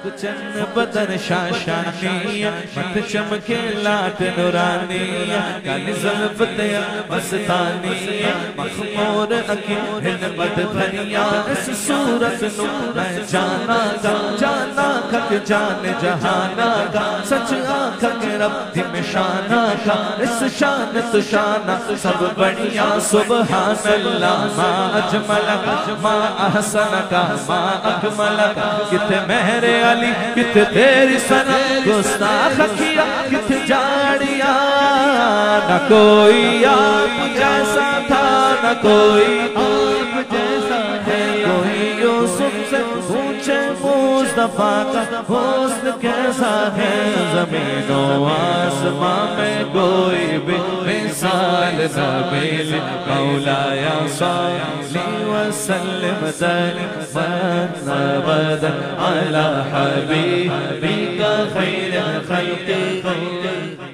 چند بدن شاشانی مت چمکے لاٹ نورانی کالی زلف تیا مستانی مخمور اکی ہلمت بھریا اس صورت نو میں جانا گا جانا کھک جان جہانا گا سچ آنکھ کے رب دم شانا گا اس شان تو شانہ سب بڑھیا سبحان اللہ ما اجملک ما احسنک ما اکملک کتے مہر علی کتے تیری سنا گستاخ کیا کتے جاڑیا نہ کوئی آپ جیسا تھا نہ کوئی آپ جیسا ہے کوئی یوسف سے پوچھے مصطفیٰ کا حسن کیسا ہے زمین و آسمان میں کوئی بھی مثال نہ ملے مولایا صلی وسلم دائما ابدا علی حبیبک خیر الخلق